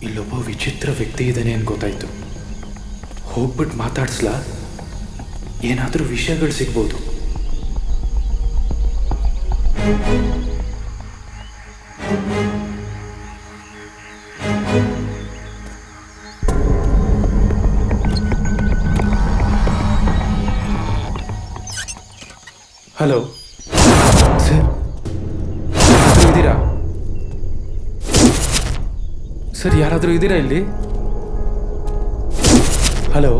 ಇಲ್ಲೊಬ್ಬ ವಿಚಿತ್ರ ವ್ಯಕ್ತಿ ಇದ್ದಾನೆ ಅಂತ ಗೊತ್ತಾಯ್ತು. ಹೋಗ್ಬಿಟ್ಟು ಮಾತಾಡ್ಸ್ಲಾ? ಏನಾದರೂ ವಿಷಯಗಳು ಸಿಗ್ಬೋದು. ಹಲೋ ಸರ್, ಇದ್ದೀರಾ ಸರ್? ಯಾರಾದರೂ ಇದ್ದೀರಾ ಇಲ್ಲಿ? ಹಲೋ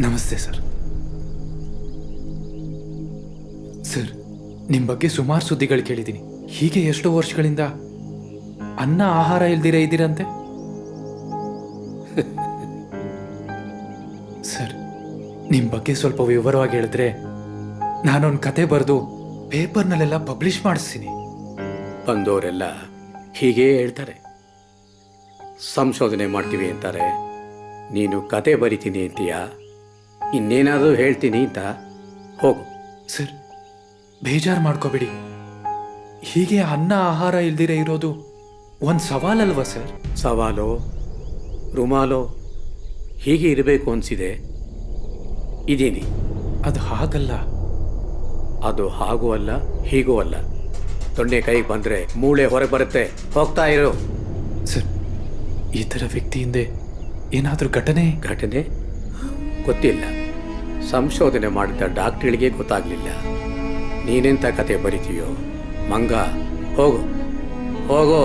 ನಮಸ್ತೆ ಸರ್. ಸರ್, ನಿಮ್ಮ ಬಗ್ಗೆ ಸುಮಾರು ಸುದ್ದಿಗಳು ಕೇಳಿದ್ದೀನಿ. ಹೀಗೆ ಎಷ್ಟೋ ವರ್ಷಗಳಿಂದ ಅನ್ನ ಆಹಾರ ಇಲ್ದಿರ ಇದ್ದೀರಂತೆ ಸರ್. ನಿಮ್ಮ ಬಗ್ಗೆ ಸ್ವಲ್ಪ ವಿವರವಾಗಿ ಹೇಳಿದ್ರೆ ನಾನೊಂದು ಕತೆ ಬರೆದು ಪೇಪರ್ನಲ್ಲೆಲ್ಲ ಪಬ್ಲಿಷ್ ಮಾಡಿಸ್ತೀನಿ. ಬಂದವರೆಲ್ಲ ಹೀಗೇ ಹೇಳ್ತಾರೆ. ಸಂಶೋಧನೆ ಮಾಡ್ತೀವಿ ಅಂತಾರೆ, ನೀನು ಕತೆ ಬರಿತೀನಿ ಅಂತೀಯಾ, ಇನ್ನೇನಾದರೂ ಹೇಳ್ತೀನಿ ಅಂತ ಹೋಗು. ಸರ್, ಬೇಜಾರು ಮಾಡ್ಕೋಬೇಡಿ. ಹೀಗೆ ಅನ್ನ ಆಹಾರ ಇಲ್ದಿರ ಇರೋದು ಒಂದು ಸವಾಲಲ್ವಾ ಸರ್? ಸವಾಲೋ ರುಮಾಲೋ ಹೀಗೆ ಇರಬೇಕು ಅನಿಸಿದೆ, ಇದ್ದೀನಿ. ಅದು ಹಾಗಲ್ಲ. ಅದು ಹಾಗೂ ಅಲ್ಲ ಹೀಗೂ ಅಲ್ಲ. ತೊಂಡೆ ಕೈಗೆ ಬಂದರೆ ಮೂಳೆ ಹೊರಗೆ ಬರುತ್ತೆ. ಹೋಗ್ತಾ ಇರೋ. ಸರ್, ಈ ಥರ ವ್ಯಕ್ತಿಯಿಂದ ಏನಾದರೂ ಘಟನೆ ಗೊತ್ತಿಲ್ಲ. ಸಂಶೋಧನೆ ಮಾಡಿದ ಡಾಕ್ಟ್ರಿಗೆ ಗೊತ್ತಾಗಲಿಲ್ಲ. ನೀನೆಂಥ ಕತೆ ಬರಿತೀಯೋ ಮಂಗ? ಹೋಗೋ.